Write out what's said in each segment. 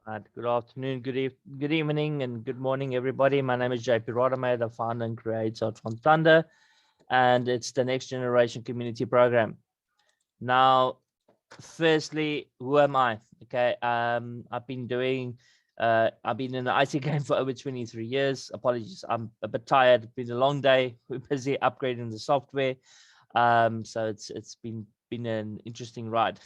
Good afternoon, good evening, and good morning, everybody. My name is JP Rodame, the founder and creator of Tron Thunder, and it's the Next Generation Community Program. Now, firstly, who am I? Okay, I've been in the IT game for over 23 years. Apologies, I'm a bit tired. It's been a long day. We're busy upgrading the software, so it's been an interesting ride.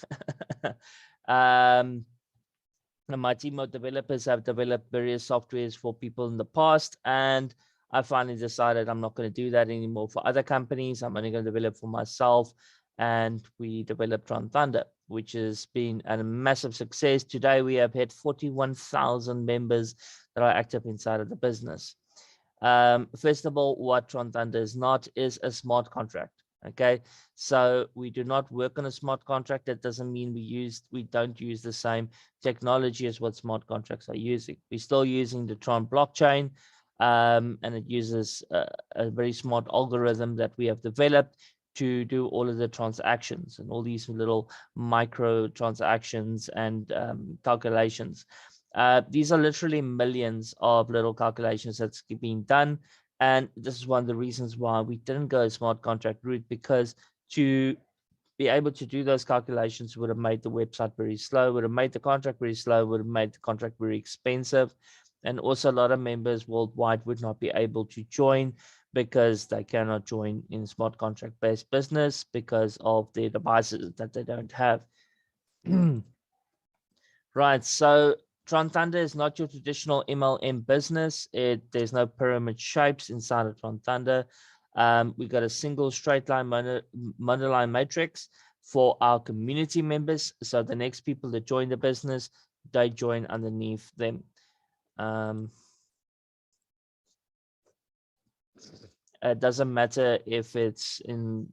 And my team of developers have developed various softwares for people in the past, and I finally decided I'm not going to do that anymore for other companies. I'm only going to develop for myself, and we developed Tron Thunder, which has been a massive success. Today, we have had 41,000 members that are active inside of the business. First of all, what Tron Thunder is not is a smart contract. Okay, so we do not work on a smart contract. That doesn't mean we don't use the same technology as what smart contracts are using. We're still using the Tron blockchain, and it uses a very smart algorithm that we have developed to do all of the transactions and all these little micro transactions and calculations. These are literally millions of little calculations that's being done. And this is one of the reasons why we didn't go a smart contract route, because to be able to do those calculations would have made the website very slow, would have made the contract very slow, would have made the contract very expensive. And also a lot of members worldwide would not be able to join because they cannot join in smart contract based business because of their devices that they don't have. Right, so Tron Thunder is not your traditional MLM business. There's no pyramid shapes inside of Tron Thunder. We got a single straight line monoline matrix for our community members. So the next people that join the business, they join underneath them. It doesn't matter if it's in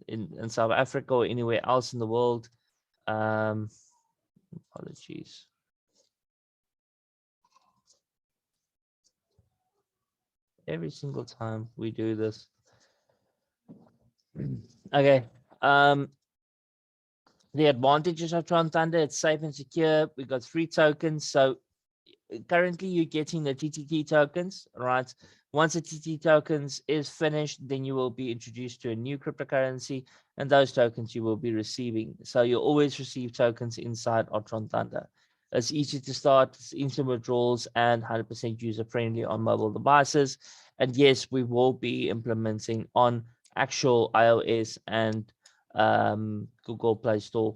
South Africa or anywhere else in the world. Apologies. Every single time we do this. Okay. The advantages of Tron Thunder, it's safe and secure. We got 3 tokens. So currently you're getting the TTT tokens, right? Once the TTT tokens is finished, then you will be introduced to a new cryptocurrency, and those tokens you will be receiving. So you'll always receive tokens inside of Tron Thunder. It's easy to start, it's instant withdrawals, and 100% user-friendly on mobile devices. And yes, we will be implementing on actual iOS and Google Play Store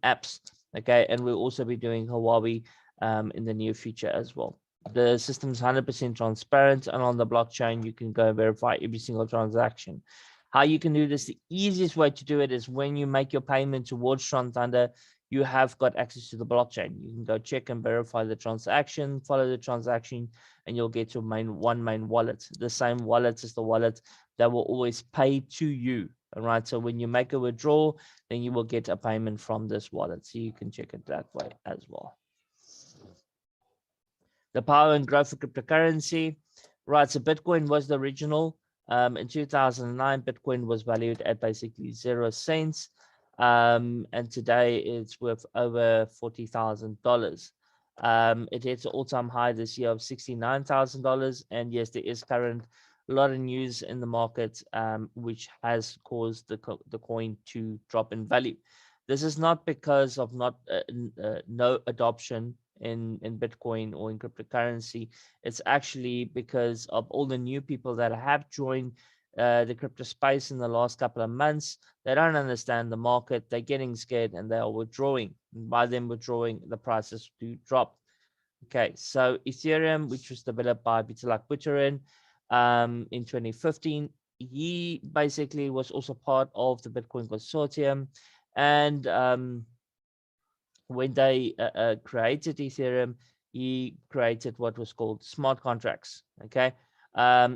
apps. Okay, and we'll also be doing Huawei in the near future as well. The system is 100% transparent, and on the blockchain, you can go verify every single transaction. How you can do this, the easiest way to do it is when you make your payment towards Tron Thunder, you have got access to the blockchain. You can go check and verify the transaction, follow the transaction, and you'll get your one main wallet. The same wallet is the wallet that will always pay to you. All right. So when you make a withdrawal, then you will get a payment from this wallet. So you can check it that way as well. The power and growth of cryptocurrency. Right. So Bitcoin was the original. In 2009, Bitcoin was valued at basically 0 cents. And today it's worth over $40,000. It hit an all-time high this year of $69,000. And yes, there is current a lot of news in the market, which has caused the coin to drop in value. This is not because of no adoption in Bitcoin or in cryptocurrency. It's actually because of all the new people that have joined the crypto space in the last couple of months. They don't understand the market. They're getting scared and they are withdrawing. And by them withdrawing, the prices do drop. Okay, so Ethereum, which was developed by Vitalik Buterin in 2015, he basically was also part of the Bitcoin consortium. And when they created Ethereum, he created what was called smart contracts. Okay,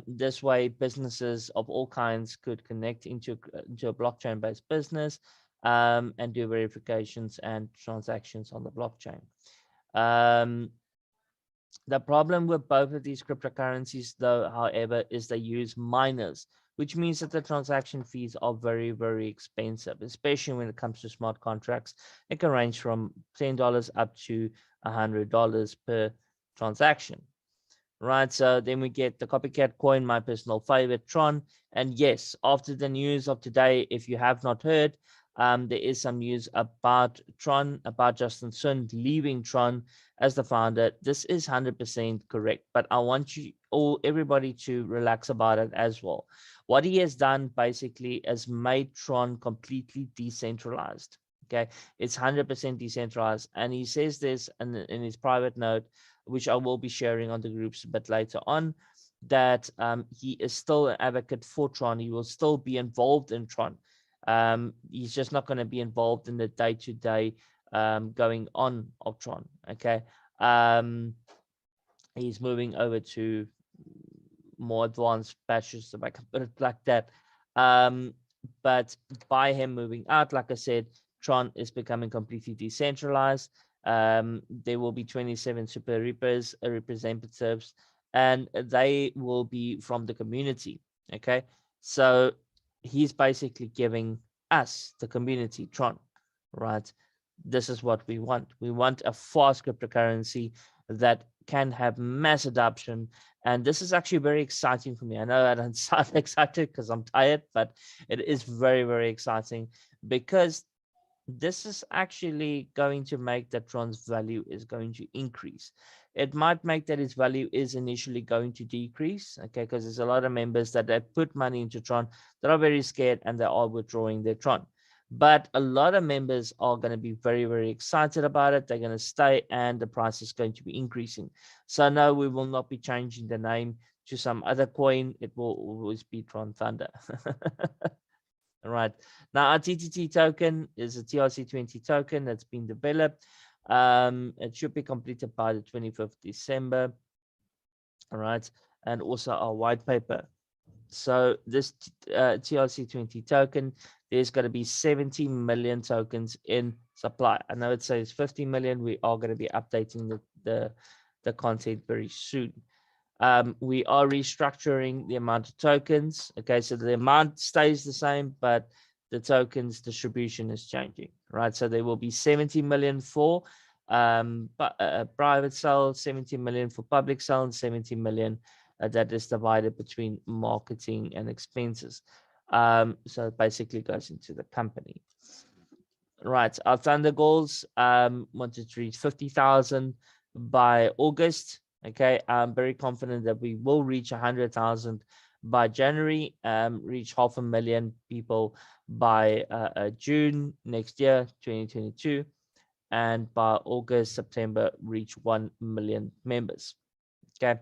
this way businesses of all kinds could connect into a blockchain-based business and do verifications and transactions on the blockchain. The problem with both of these cryptocurrencies, though, however, is they use miners which means that the transaction fees are very, very expensive, especially when it comes to smart contracts. It can range from $10 up to $100 per transaction. Right, so then we get the copycat coin, my personal favorite, Tron. And yes, after the news of today, if you have not heard, there is some news about Tron, about Justin Sun leaving Tron as the founder. This is 100% correct, but I want you all, everybody, to relax about it as well. What he has done basically is made Tron completely decentralized. Okay, it's 100% decentralized, and he says this in his private note, which I will be sharing on the groups a bit later on, that he is still an advocate for Tron. He will still be involved in Tron. He's just not going to be involved in the day-to-day going on of Tron. Okay. He's moving over to more advanced patches, if I can put it like that. But by him moving out, like I said, Tron is becoming completely decentralized. There will be 27 super reapers, representatives, and they will be from the community. Okay, so he's basically giving us, the community, Tron, right? This is what we want. We want a fast cryptocurrency that can have mass adoption. And this is actually very exciting for me. I know I don't sound excited because I'm tired, but it is very, very exciting, because this is actually going to make that Tron's value is going to increase. It might make that its value is initially going to decrease, okay, because there's a lot of members that have put money into Tron that are very scared and they are withdrawing their Tron. But a lot of members are going to be very, very excited about it. They're going to stay, and the price is going to be increasing. So no, we will not be changing the name to some other coin. It will always be Tron Thunder. Right. Now, our TTT token is a TRC20 token that's been developed. It should be completed by the 25th December. All right. And also our white paper. So this TRC20 token, there's going to be 70 million tokens in supply. I know it says 50 million. We are going to be updating the content very soon. We are restructuring the amount of tokens. Okay, so the amount stays the same, but the tokens distribution is changing, right? So there will be 70 million for private sale, 70 million for public sale, and 70 million that is divided between marketing and expenses. So it basically goes into the company. Right, our Thunder goals, wanted to reach 50,000 by August. Okay, I'm very confident that we will reach 100,000 by January, reach 500,000 people by June next year, 2022, and by August, September, reach 1 million members. Okay,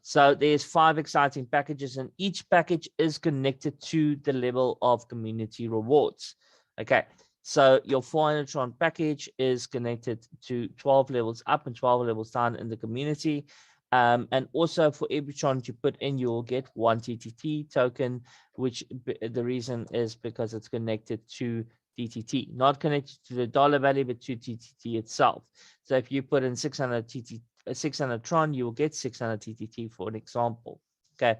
so there's 5 exciting packages, and each package is connected to the level of community rewards. Okay, so your 400 Tron package is connected to 12 levels up and 12 levels down in the community. And also for every Tron you put in, you will get 1 TTT token, which the reason is because it's connected to TTT, not connected to the dollar value, but to TTT itself. So if you put in 600 Tron, you will get 600 TTT, for an example. Okay.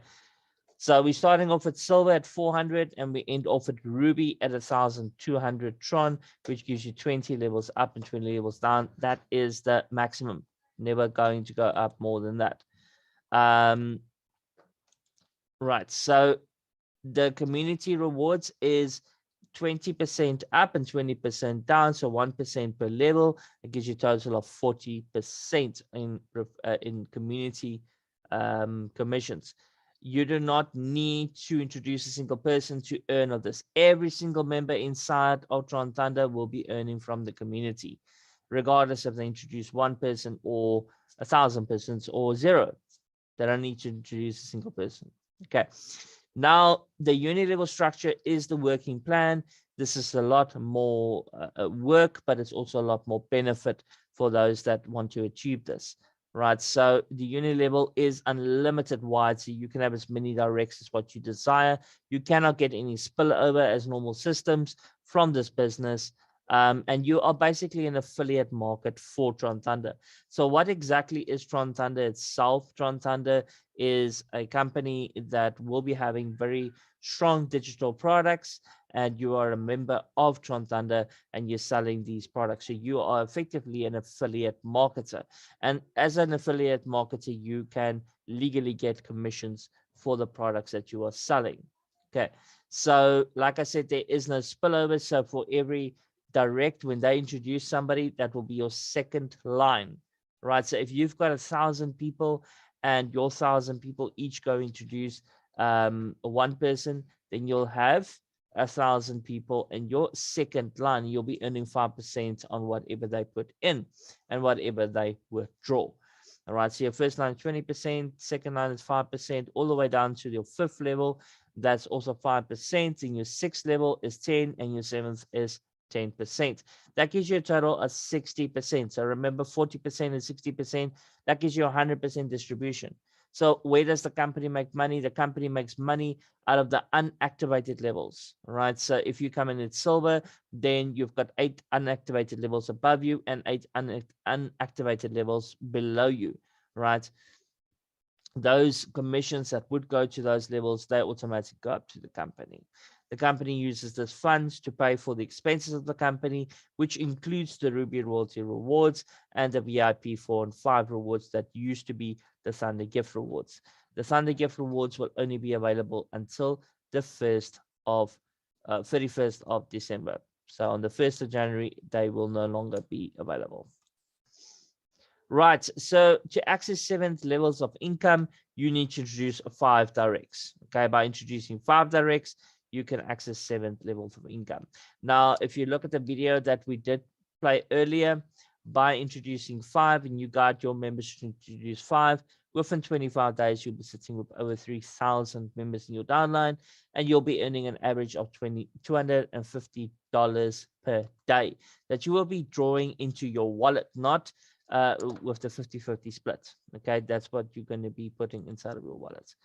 So we're starting off at silver at 400, and we end off at ruby at 1,200 Tron, which gives you 20 levels up and 20 levels down. That is the maximum. Never going to go up more than that. Right. So the community rewards is 20% up and 20% down, so 1% per level. It gives you a total of 40% in community commissions. You do not need to introduce a single person to earn of this. Every single member inside Tron Thunder will be earning from the community, regardless if they introduce 1 person or 1,000 persons or 0. They don't need to introduce a single person. Okay. Now, the unit level structure is the working plan. This is a lot more work, but it's also a lot more benefit for those that want to achieve this, right? So the unit level is unlimited wide, so you can have as many directs as what you desire. You cannot get any spillover as normal systems from this business. And you are basically an affiliate market for Tron Thunder. So what exactly is Tron Thunder itself? Tron Thunder is a company that will be having very strong digital products, and you are a member of Tron Thunder and you're selling these products. So you are effectively an affiliate marketer. And as an affiliate marketer, you can legally get commissions for the products that you are selling. Okay. So like I said, there is no spillover. So for every direct, when they introduce somebody, that will be your second line, right? So if you've got 1,000 people and your 1,000 people each go introduce one person, then you'll have 1,000 people in your second line. You'll be earning 5% on whatever they put in and whatever they withdraw. All right, so your first line is 20%, second line is 5%, all the way down to your fifth level. That's also 5%. And your sixth level is 10, and your seventh is 10%. That gives you a total of 60%. So remember, 40% and 60%, that gives you 100% distribution. So where does the company make money? The company makes money out of the unactivated levels, right? So if you come in at silver, then you've got 8 unactivated levels above you and 8 unactivated levels below you, right? Those commissions that would go to those levels, they automatically go up to the company. The company uses this funds to pay for the expenses of the company, which includes the Ruby Royalty rewards and the VIP 4 and 5 rewards that used to be the Thunder Gift rewards. The Thunder Gift rewards will only be available until the 31st of December. So on the 1st of January, they will no longer be available. Right, so to access 7th levels of income, you need to introduce 5 directs. Okay, by introducing 5 directs, you can access 7th levels of income. Now, if you look at the video that we did play earlier, by introducing 5 and you guide your members to introduce 5, within 25 days, you'll be sitting with over 3,000 members in your downline, and you'll be earning an average of $250 per day that you will be drawing into your wallet, not with the 50-50 split. Okay, that's what you're going to be putting inside of your wallet.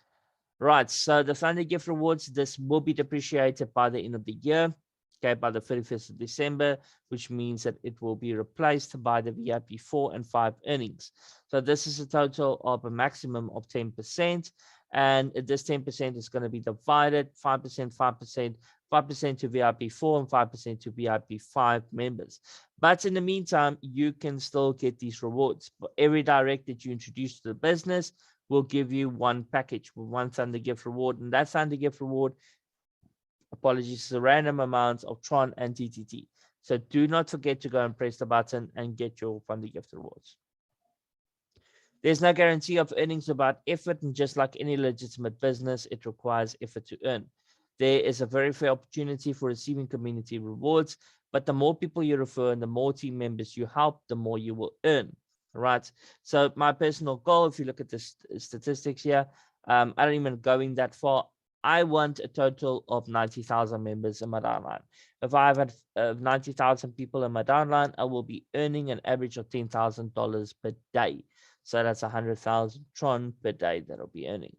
Right, so the Thunder Gift rewards, this will be depreciated by the end of the year, okay, by the 31st of December, which means that it will be replaced by the VIP 4 and 5 earnings. So this is a total of a maximum of 10%, and this 10% is going to be divided 5%, 5%, 5% to VIP 4 and 5% to VIP 5 members. But in the meantime, you can still get these rewards. For every direct that you introduce to the business, will give you one package with one Thunder Gift reward. And that Thunder Gift reward, apologies, is a random amount of Tron and TTT. So do not forget to go and press the button and get your Thunder Gift rewards. There's no guarantee of earnings without effort, and just like any legitimate business, it requires effort to earn. There is a very fair opportunity for receiving community rewards, but the more people you refer and the more team members you help, the more you will earn. Right. So my personal goal, if you look at the statistics here, I don't even going that far. I want a total of 90,000 members in my downline. If I have 90,000 people in my downline, I will be earning an average of $10,000 per day. So that's 100,000 Tron per day that I'll be earning.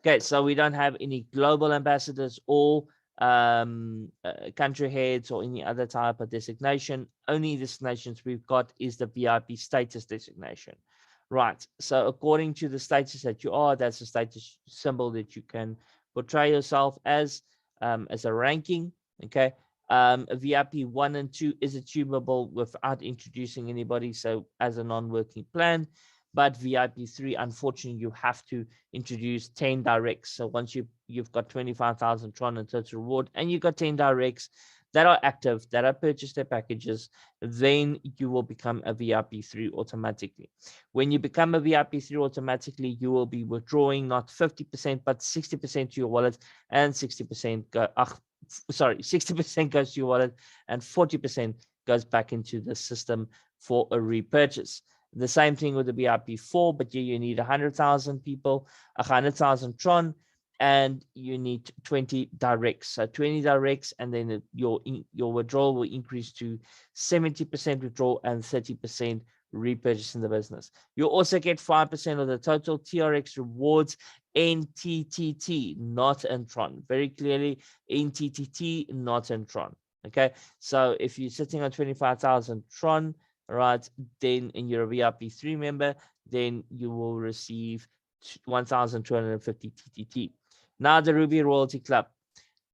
Okay, so we don't have any global ambassadors or country heads or any other type of designation. Only designations we've got is the VIP status designation. Right, so according to the status that you are, that's a status symbol that you can portray yourself as a ranking. Okay, VIP 1 and 2 is achievable without introducing anybody, so as a non-working plan. But VIP 3, unfortunately, you have to introduce 10 directs. So once you've got 25,000 Tron in total reward and you've got 10 directs that are active, that have purchased their packages, then you will become a VIP 3 automatically. When you become a VIP 3 automatically, you will be withdrawing not 50%, but 60% to your wallet, and 60% 60% goes to your wallet and 40% goes back into the system for a repurchase. The same thing with the VIP 4, but you need 100,000 people, 100,000 Tron, and you need 20 directs. So 20 directs, and then your withdrawal will increase to 70% withdrawal and 30% repurchase in the business. You'll also get 5% of the total TRX rewards in TTT, not in Tron. Very clearly, in TTT, not in Tron. Okay, so if you're sitting on 25,000 Tron, right, then and you're a VIP3 member, then you will receive 1,250 TTT. Now the Ruby Royalty Club.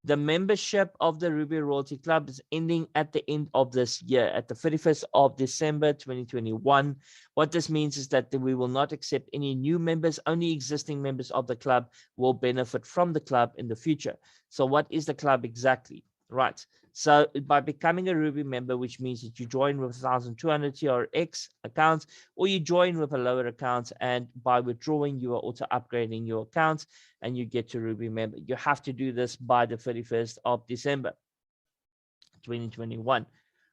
The membership of the Ruby Royalty Club is ending at the end of this year, at the 31st of December 2021. What this means is that we will not accept any new members. Only existing members of the club will benefit from the club in the future. So what is the club exactly? Right. So by becoming a Ruby member, which means that you join with 1,200 TRX accounts, or you join with a lower account, and by withdrawing, you are also upgrading your account and you get to Ruby member. You have to do this by the 31st of December 2021.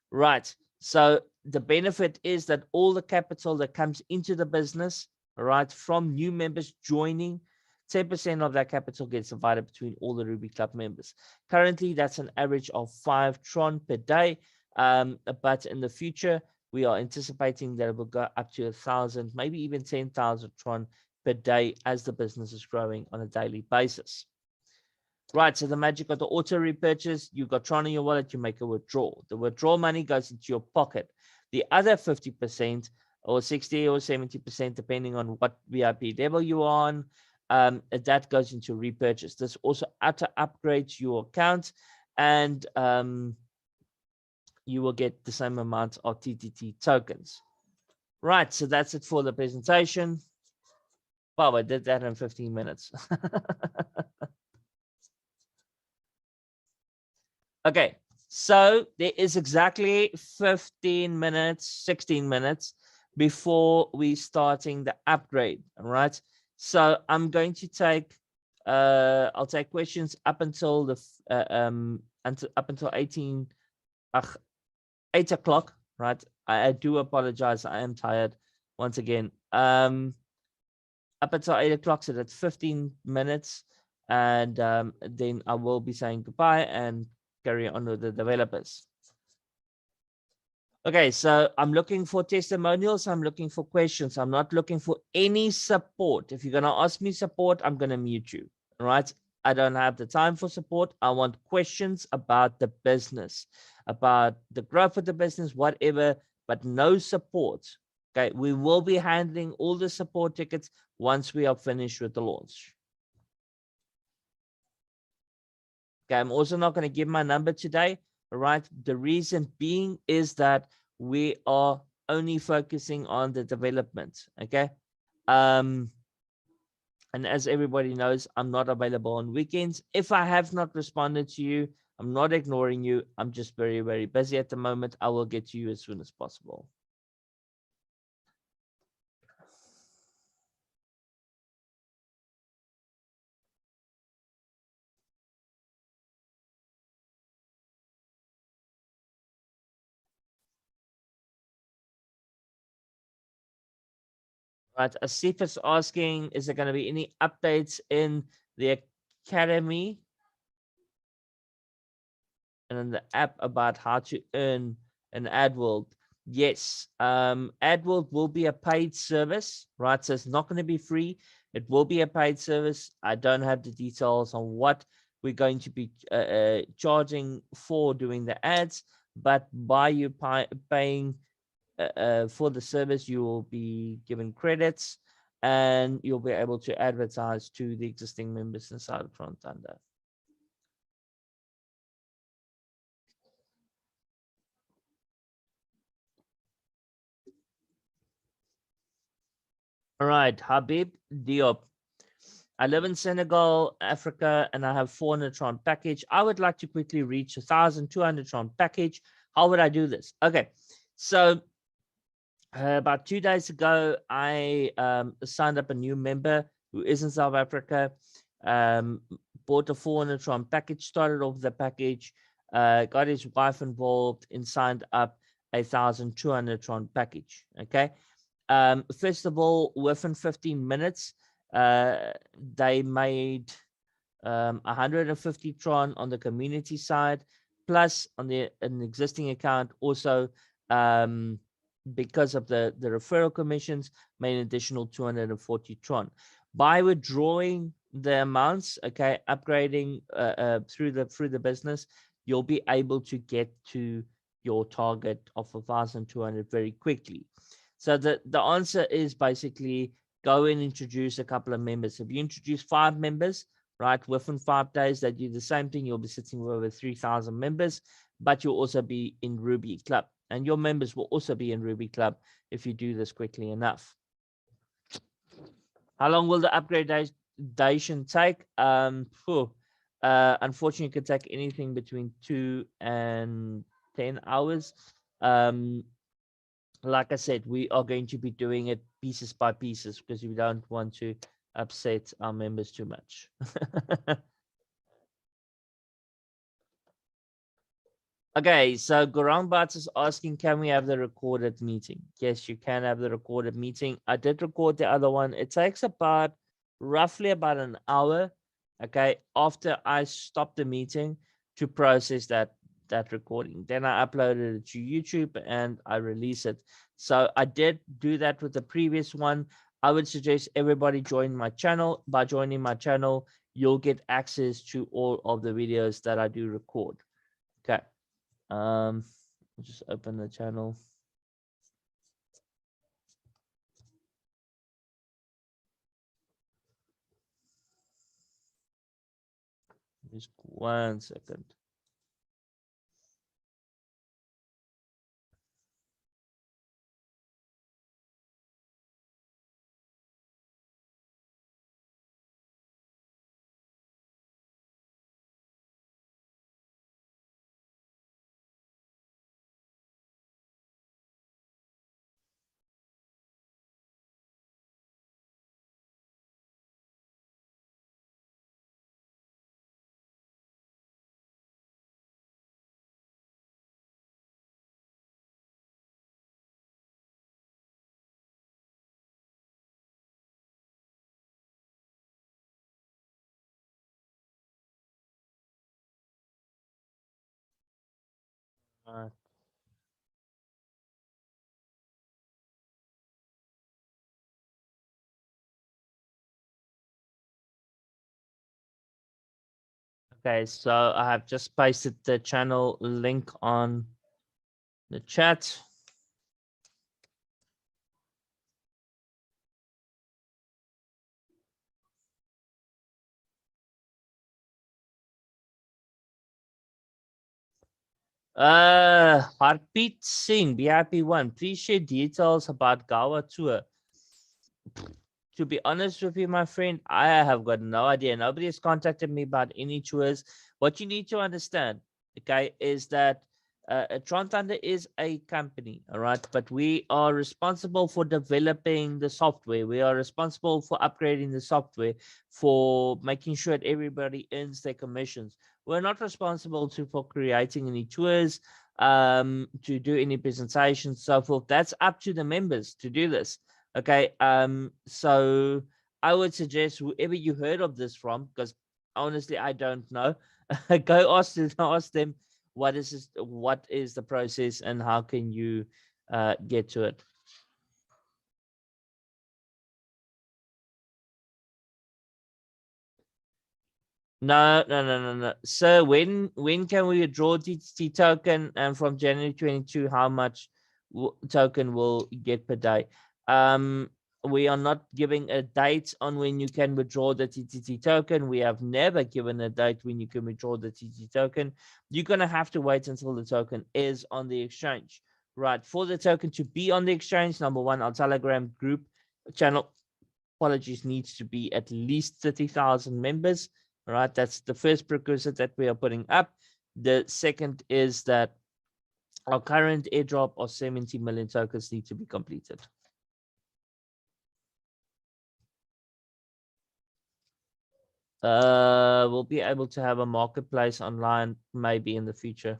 Right. So the benefit is that all the capital that comes into the business, right, from new members joining, 10% of that capital gets divided between all the Ruby Club members. Currently, that's an average of 5 Tron per day. But in the future, we are anticipating that it will go up to 1,000, maybe even 10,000 Tron per day as the business is growing on a daily basis. Right, so the magic of the auto repurchase, you got Tron in your wallet, you make a withdrawal. The withdrawal money goes into your pocket. The other 50% or 60 or 70%, depending on what VIP level you're on, that goes into repurchase. This also auto upgrades your account, and you will get the same amount of TTT tokens. Right, so that's it for the presentation. Wow, I did that in 15 minutes. Okay, so there is exactly 15 minutes, 16 minutes before we starting the upgrade, all right? So I'm going to take, I'll take questions up until the, up until 8 o'clock, right? I do apologize, I am tired once again. Up until 8 o'clock, so that's 15 minutes. And then I will be saying goodbye and carry on with the developers. Okay, so I'm looking for testimonials. I'm looking for questions. I'm not looking for any support. If you're going to ask me support, I'm going to mute you. All right. I don't have the time for support. I want questions about the business, about the growth of the business, whatever, but no support. Okay, we will be handling all the support tickets once we are finished with the launch. Okay, I'm also not going to give my number today, all right? The reason being is that we are only focusing on the development, okay? And as everybody knows, I'm not available on weekends. If I have not responded to you, I'm not ignoring you. I'm just very, very busy at the moment. I will get to you as soon as possible. Right, Asif is asking, is there going to be any updates in the academy and in the app about how to earn an AdWorld? Yes, AdWorld will be a paid service, right? So it's not going to be free. It will be a paid service. I don't have the details on what we're going to be charging for doing the ads, but by you paying for the service, you will be given credits and you'll be able to advertise to the existing members inside of Tron Thunder. All right, Habib Diop. I live in Senegal, Africa, and I have 400 Tron package. I would like to quickly reach 1,200 Tron package. How would I do this? Okay, so about 2 days ago, I signed up a new member who is in South Africa, bought a 400 Tron package, started off the package, got his wife involved and signed up a 1,200 Tron package. Okay. First of all, within 15 minutes, they made 150 Tron on the community side, plus on an existing account also, because of the referral commissions, made an additional 240 Tron. By withdrawing the amounts, okay, upgrading through the business, you'll be able to get to your target of 1,200 very quickly. So the answer is basically go and introduce a couple of members. If you introduce 5 members, right, within 5 days, they do the same thing. You'll be sitting with over 3,000 members, but you'll also be in Ruby Club. And your members will also be in Ruby Club if you do this quickly enough. How long will the upgradation take? Unfortunately, it could take anything between 2 and 10 hours. Like I said, we are going to be doing it pieces by pieces because we don't want to upset our members too much. Okay, so Gorang Bats is asking, can we have the recorded meeting? Yes, you can have the recorded meeting. I did record the other one. It takes roughly about an hour, okay, after I stop the meeting to process that recording. Then I uploaded it to YouTube and I release it. So I did do that with the previous one. I would suggest everybody join my channel. By joining my channel, you'll get access to all of the videos that I do record. Okay. I'll just open the channel. Just 1 second. Okay, so I have just pasted the channel link on the chat. Harpreet Singh, BIP1, please share details about Goa tour. To be honest with you, my friend, I have got no idea. Nobody has contacted me about any tours. What you need to understand, okay, is that Tron Thunder is a company, all right, but we are responsible for developing the software. We are responsible for upgrading the software, for making sure that everybody earns their commissions. We're not responsible for creating any tours, to do any presentations, so forth. That's up to the members to do this. Okay, so I would suggest whoever you heard of this from, because honestly I don't know, go ask them what is the process and how can you get to it. No. So when can we withdraw TTT token, and from January 22, how much token will get per day? We are not giving a date on when you can withdraw the TTT token. We have never given a date when you can withdraw the TTT token. You're going to have to wait until the token is on the exchange, right? For the token to be on the exchange, number one, our Telegram group channel, apologies, needs to be at least 30,000 members. All right, that's the first prerequisite that we are putting up. The second is that our current airdrop of 70 million tokens need to be completed. We'll be able to have a marketplace online maybe in the future.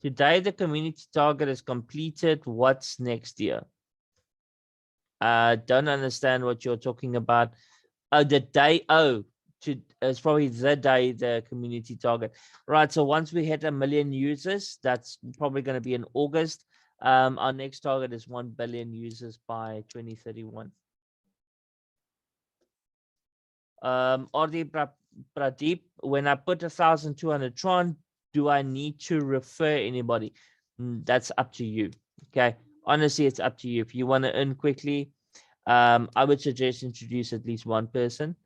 Today, the community target is completed. What's next year? Don't understand what you're talking about. Oh, the day. Oh, it's probably the day the community target. Right. So once we hit 1 million users, that's probably going to be in August. Our next target is 1 billion users by 2031. Pradeep, when I put 1,200 Tron, do I need to refer anybody? That's up to you. Okay. Honestly, it's up to you. If you want to earn quickly, I would suggest introduce at least one person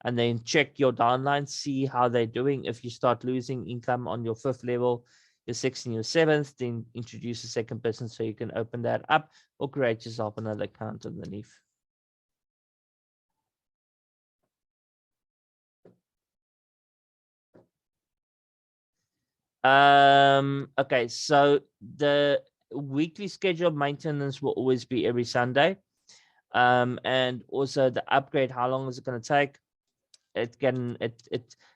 and then check your downline, see how they're doing. If you start losing income on your 5th level, your 6th and your 7th, then introduce a second person so you can open that up or create yourself another account underneath. Okay, so the weekly scheduled maintenance will always be every Sunday. And also the upgrade, how long is it going to take?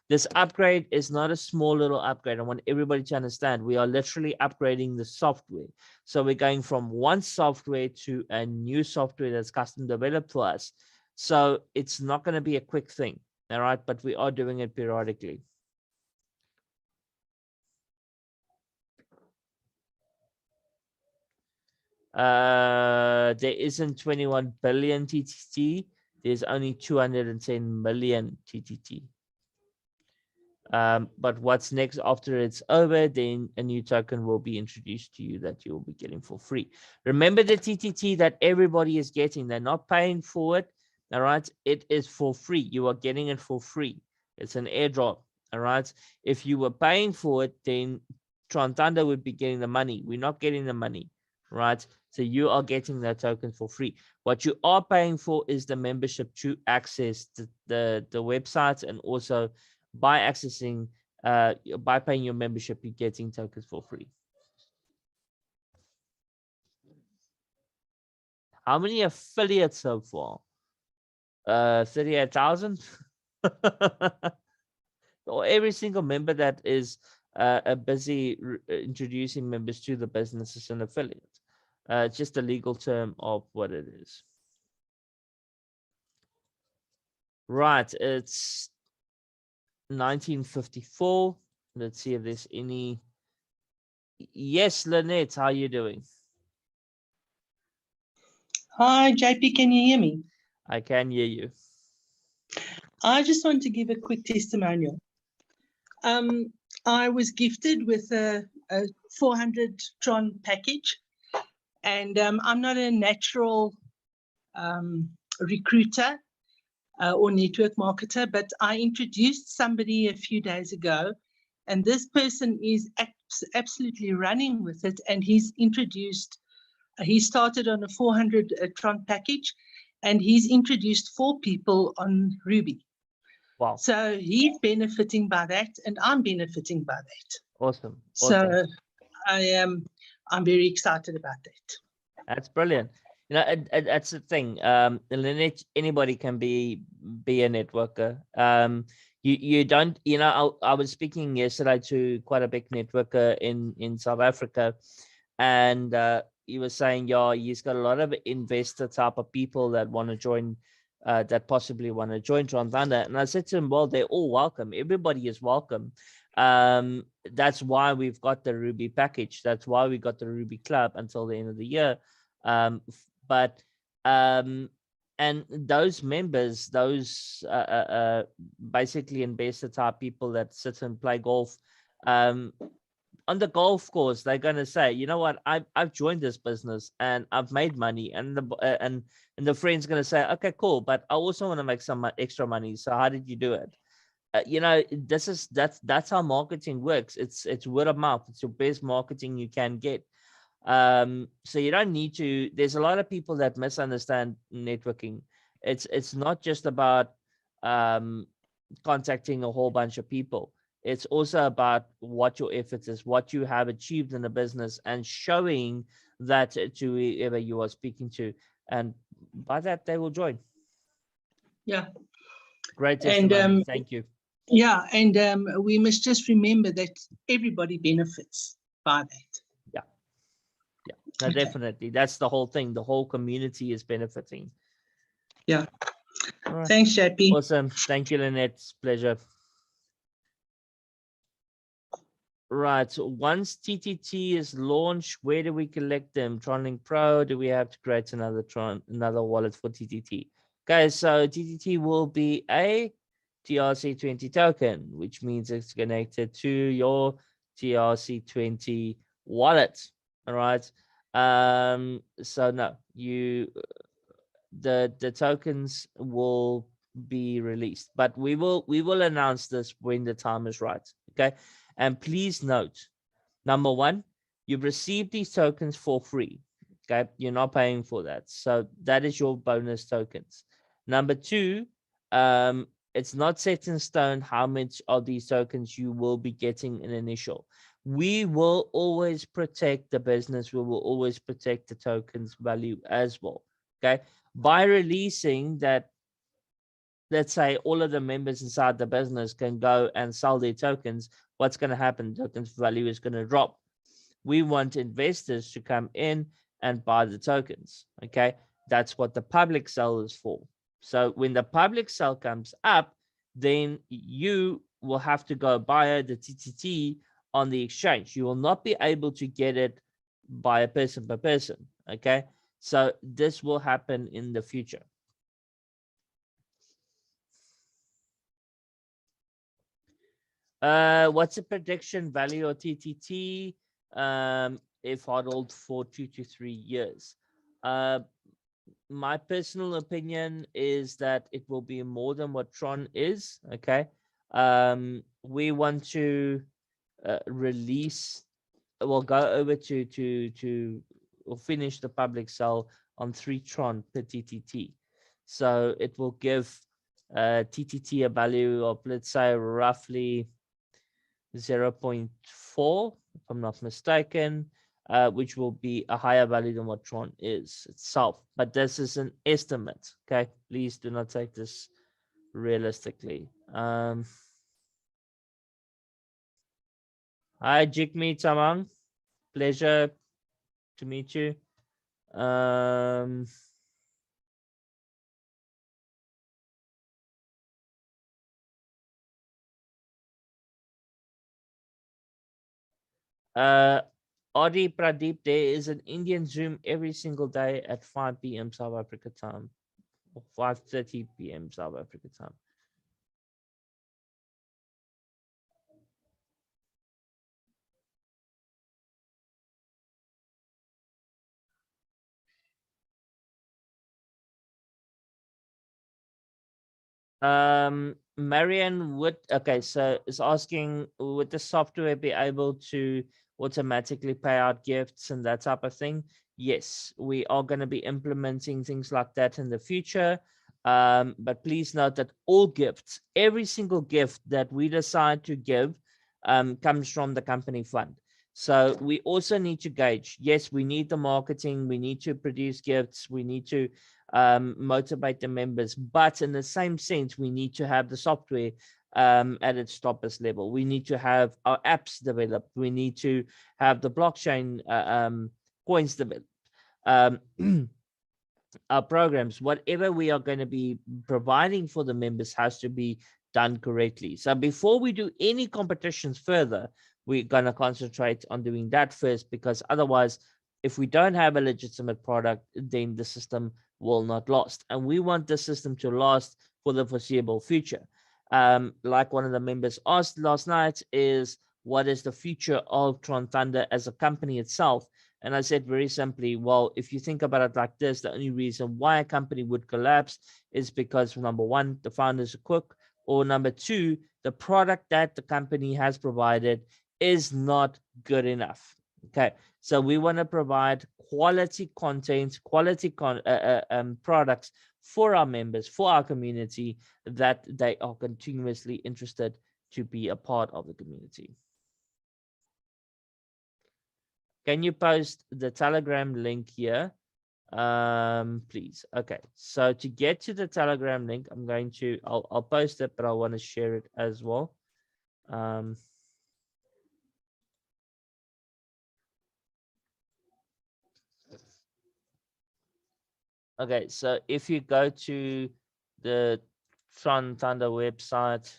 This upgrade is not a small little upgrade. I want everybody to understand we are literally upgrading the software. So we're going from one software to a new software that's custom developed for us. So it's not going to be a quick thing. All right, but we are doing it periodically. There isn't 21 billion TTT. There's only 210 million TTT. But what's next after it's over, then a new token will be introduced to you that you'll be getting for free. Remember the TTT that everybody is getting. They're not paying for it. All right. It is for free. You are getting it for free. It's an airdrop. All right. If you were paying for it, then Tron Thunder would be getting the money. We're not getting the money. Right. So you are getting that token for free. What you are paying for is the membership to access the websites, and also by accessing, by paying your membership, you're getting tokens for free. How many affiliates so far? 38,000. Or every single member that is busy introducing members to the business is an affiliate. It's just a legal term of what it is. Right, it's 1954. Let's see if there's any. Yes, Lynette, how are you doing? Hi, JP, can you hear me? I can hear you. I just want to give a quick testimonial. I was gifted with a 400 Tron package, and I'm not a natural recruiter or network marketer, but I introduced somebody a few days ago, and this person is absolutely running with it, and he's introduced, he started on a 400 Tron package, and he's introduced 4 people on Ruby. Wow. So he's benefiting by that, and I'm benefiting by that. Awesome. So I'm very excited about that. That's brilliant. You know, that's the thing. Anybody can be a networker. You don't, you know, I was speaking yesterday to quite a big networker in South Africa, and he was saying, yeah, he's got a lot of investor type of people that want to join, that possibly want to join Tron Thunder. And I said to him, well, they're all welcome. Everybody is welcome. That's why we've got the Ruby package. That's why we got the Ruby Club until the end of the year. And those members, those basically investor type people that sit and play golf, on the golf course, they're going to say, you know what, I've joined this business and I've made money, and the friend's going to say, okay, cool, but I also want to make some extra money. So how did you do it? You know, that's how marketing works. It's word of mouth. It's your best marketing you can get. So you don't need to. There's a lot of people that misunderstand networking. It's not just about contacting a whole bunch of people. It's also about what your efforts is, what you have achieved in the business, and showing that to whoever you are speaking to, and by that they will join. Yeah, great testimony. And thank you. Yeah, and we must just remember that everybody benefits by that. Yeah, no, okay. Definitely. That's the whole thing. The whole community is benefiting. Yeah. Right. Thanks, JP. Awesome. Thank you, Lynette. It's a pleasure. Right. So once TTT is launched, where do we collect them? TronLink Pro? Do we have to create another wallet for TTT? Okay, so TTT will be a TRC20 token, which means it's connected to your TRC20 wallet. All right. So no, the tokens will be released, but we will announce this when the time is right. Okay. And please note, number one, you've received these tokens for free. Okay, you're not paying for that. So that is your bonus tokens. Number two, it's not set in stone how much of these tokens you will be getting in initial. We will always protect the business. We will always protect the tokens value as well. Okay, by releasing that, let's say all of the members inside the business can go and sell their tokens, what's going to happen? Tokens value is going to drop. We want investors to come in and buy the tokens. Okay, that's what the public sale is for. So when the public sale comes up, then you will have to go buy the TTT on the exchange. You will not be able to get it by a person per person. Okay, so this will happen in the future. What's the prediction value of TTT if hodled for 2 to 3 years? My personal opinion is that it will be more than what Tron is. Okay. We want to release, we'll go over to or finish the public sale on 3 Tron per TTT. So it will give TTT a value of, let's say, roughly 0.4, if I'm not mistaken, which will be a higher value than what Tron is itself. But this is an estimate. Okay, please do not take this realistically. Hi, Jigme Tamang. Pleasure to meet you. Adi Pradeep, there is an Indian Zoom every single day at 5 p.m. South Africa time, or 5:30 p.m. South Africa time. Marian would, okay, so is asking, would the software be able to automatically pay out gifts and that type of thing? Yes, we are going to be implementing things like that in the future. But please note that all gifts, every single gift that we decide to give, comes from the company fund. So we also need to gauge, yes, we need the marketing, we need to produce gifts, we need to motivate the members, but in the same sense, we need to have the software at its topest level. We need to have our apps developed. We need to have the blockchain coins developed. Our programs, whatever we are going to be providing for the members, has to be done correctly. So before we do any competitions further, we're going to concentrate on doing that first, because otherwise, if we don't have a legitimate product, then the system will not last. And we want the system to last for the foreseeable future. Like one of the members asked last night, is what is the future of Tron Thunder as a company itself? And I said very simply, well, if you think about it like this, the only reason why a company would collapse is because, number one, the founders are quick, or number two, the product that the company has provided is not good enough. Okay, so we want to provide quality content, quality products for our members, for our community, that they are continuously interested to be a part of the community. Can you post the Telegram link here, please? Okay, so to get to the Telegram link, I'm going to, I'll post it, but I want to share it as well. Okay, so if you go to the Tron Thunder website,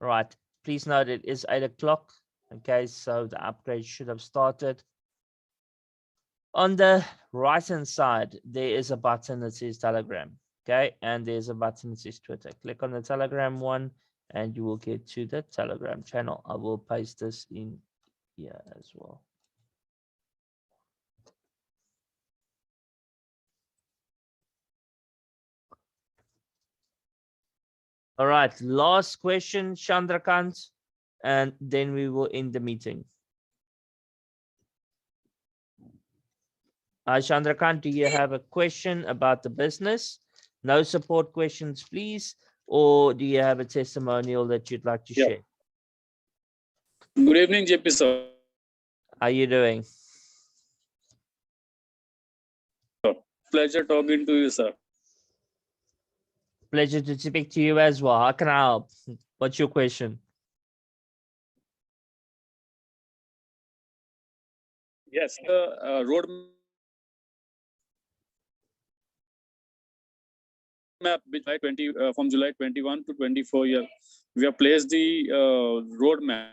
Right. Please note it is 8 o'clock. Okay, so the upgrade should have started. On the right hand side, there is a button that says Telegram. Okay, and there's a button that says Twitter. Click on the Telegram one and you will get to the Telegram channel. I will paste this in here as well. All right, last question, Chandrakant, and then we will end the meeting. Chandrakant, do you have a question about the business? No support questions, please. Or do you have a testimonial that you'd like to share? Good evening, JP sir. How are you doing? Pleasure talking to you, sir. Pleasure to speak to you as well. How can I help? What's your question? Yes, road map from July 21 to 24 year. We have placed the road map.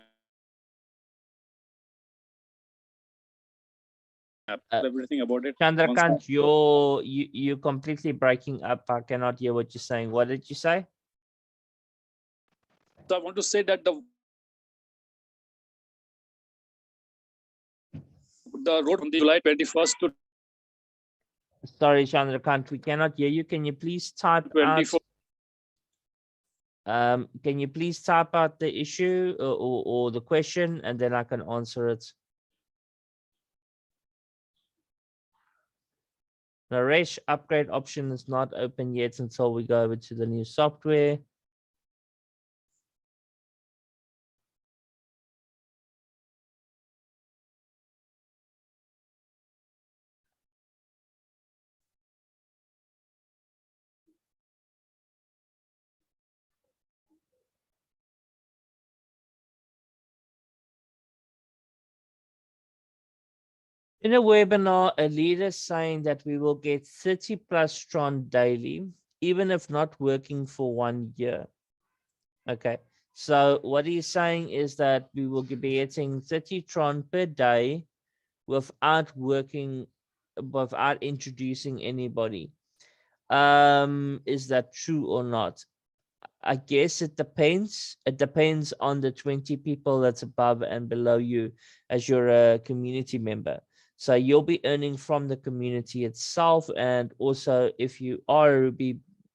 Everything about it. Chandrakant, you're completely breaking up. I cannot hear what you're saying. What did you say? So I want to say that the road from the July 21st to Sorry, Chandrakant, we cannot hear you. Can you please type 24. out? Can you please type out the issue or the question, and then I can answer it. Naresh, upgrade option is not open yet until we go over to the new software. In a webinar, a leader is saying that we will get 30 plus Tron daily, even if not working for 1 year. Okay, so what he's saying is that we will be getting 30 Tron per day without working, without introducing anybody. Is that true or not? I guess it depends. It depends on the 20 people that's above and below you as you're a community member. So you'll be earning from the community itself. And also if you are a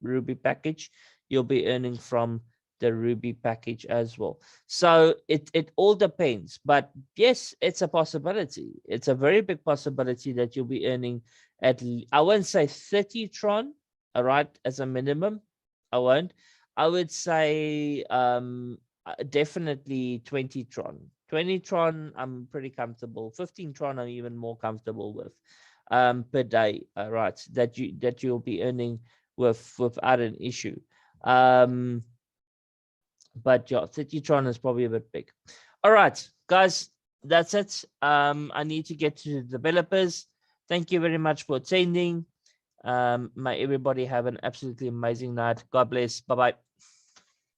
Ruby package, you'll be earning from the Ruby package as well. So it all depends. But yes, it's a possibility. It's a very big possibility that you'll be earning at, I won't say 30 Tron, all right, as a minimum. I won't. I would say definitely 20 Tron. 20 Tron, I'm pretty comfortable. 15 Tron, I'm even more comfortable with per day, right? That you'll be earning without an issue. But yeah, 30 Tron is probably a bit big. All right, guys, that's it. I need to get to the developers. Thank you very much for attending. May everybody have an absolutely amazing night. God bless. Bye-bye.